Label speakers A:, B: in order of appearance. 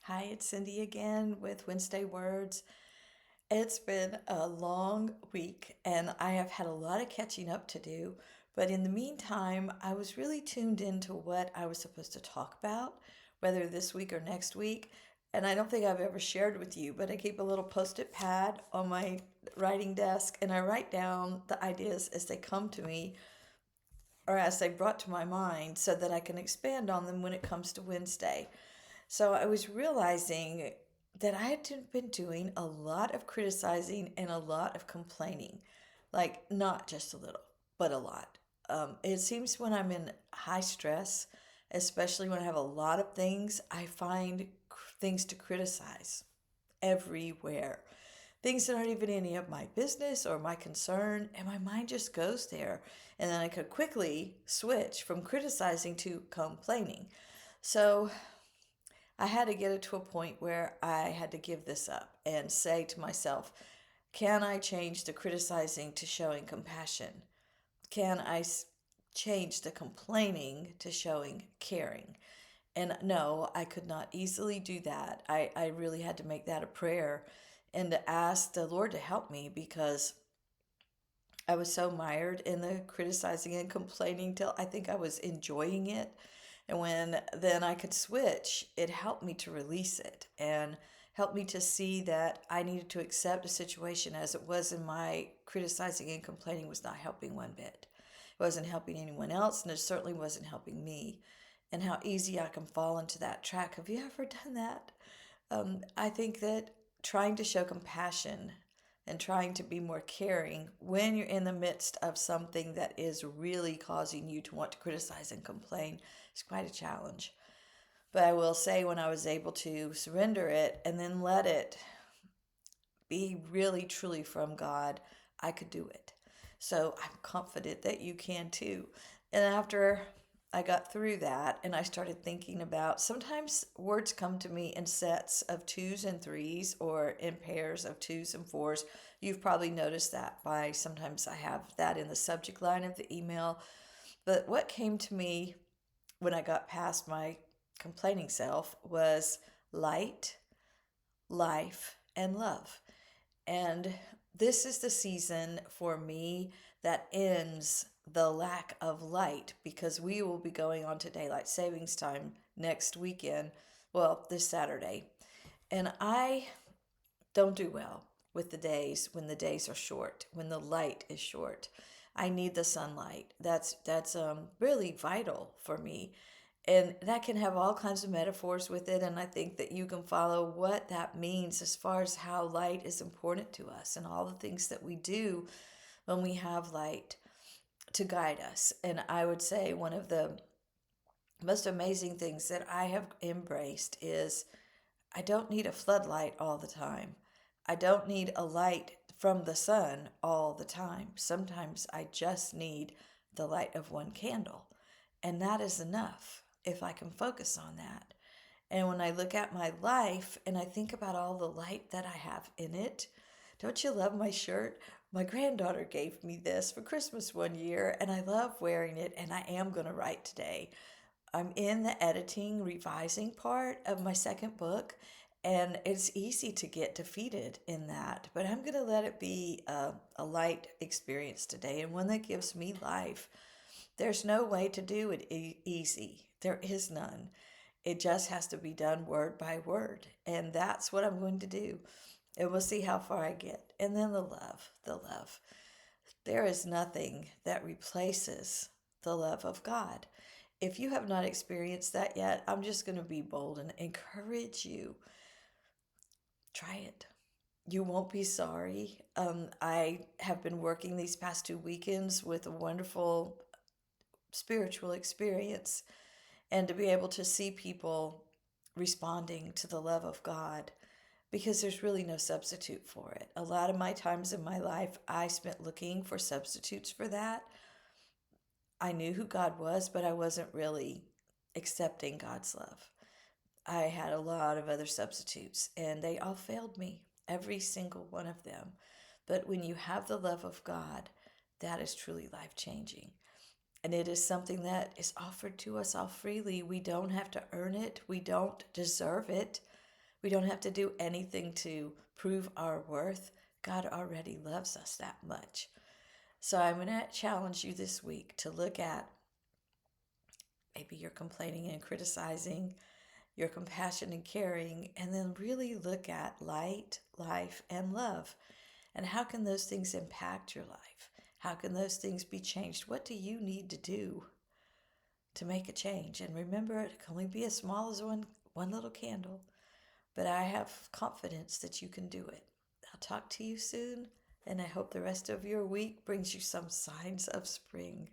A: Hi, it's Cindy again with Wednesday Words. It's been a long week and I have had a lot of catching up to do. But in the meantime, I was really tuned into what I was supposed to talk about, whether this week or next week. And I don't think I've ever shared with you, but I keep a little post it pad on my writing desk and I write down the ideas as they come to me or as they brought to my mind so that I can expand on them when it comes to Wednesday. So I was realizing that I had been doing a lot of criticizing and a lot of complaining. Like, not just a little, but a lot. It seems when I'm in high stress, especially when I have a lot of things, I find things to criticize everywhere. Things that aren't even any of my business or my concern, and my mind just goes there. And then I could quickly switch from criticizing to complaining. So I had to get it to a point where I had to give this up and say to myself, can I change the criticizing to showing compassion? Can I change the complaining to showing caring? And no, I could not easily do that. I really had to make that a prayer and to ask the Lord to help me because I was so mired in the criticizing and complaining till I think I was enjoying it. And when then I could switch, it helped me to release it and helped me to see that I needed to accept a situation as it was, and my criticizing and complaining was not helping one bit. It wasn't helping anyone else, and it certainly wasn't helping me. And how easy I can fall into that track. Have you ever done that? I think that trying to show compassion and trying to be more caring when you're in the midst of something that is really causing you to want to criticize and complain is quite a challenge. But I will say, when I was able to surrender it and then let it be really truly from God, I could do it. So I'm confident that you can too. And after I got through that and I started thinking about, sometimes words come to me in sets of twos and threes or in pairs of twos and fours. You've probably noticed that by sometimes I have that in the subject line of the email. But what came to me when I got past my complaining self was light, life, and love. And this is the season for me that ends the lack of light, because we will be going on to daylight savings time next weekend. Well, this Saturday. And I don't do well with the days when the days are short, when the light is short. I need the sunlight. That's really vital for me. And that can have all kinds of metaphors with it, and I think that you can follow what that means as far as how light is important to us and all the things that we do when we have light to guide us. And I would say one of the most amazing things that I have embraced is I don't need a floodlight all the time. I don't need a light from the sun all the time. Sometimes I just need the light of one candle, and that is enough if I can focus on that. And when I look at my life and I think about all the light that I have in it, don't you love my shirt? My granddaughter gave me this for Christmas one year, and I love wearing it, and I am going to write today. I'm in the editing, revising part of my second book, and it's easy to get defeated in that. But I'm going to let it be a light experience today, and one that gives me life. There's no way to do it easy, there is none. It just has to be done word by word, and that's what I'm going to do. And we'll see how far I get. And then the love, the love. There is nothing that replaces the love of God. If you have not experienced that yet, I'm just going to be bold and encourage you. Try it. You won't be sorry. I have been working these past 2 weekends with a wonderful spiritual experience, and to be able to see people responding to the love of God, because there's really no substitute for it. A lot of my times in my life, I spent looking for substitutes for that. I knew who God was, but I wasn't really accepting God's love. I had a lot of other substitutes, and they all failed me, every single one of them. But when you have the love of God, that is truly life changing. And it is something that is offered to us all freely. We don't have to earn it, we don't deserve it. We don't have to do anything to prove our worth. God already loves us that much. So I'm going to challenge you this week to look at maybe you're complaining and criticizing, your compassion and caring, and then really look at light, life, and love. And how can those things impact your life? How can those things be changed? What do you need to do to make a change? And remember, it can only be as small as one little candle, but I have confidence that you can do it. I'll talk to you soon, and I hope the rest of your week brings you some signs of spring.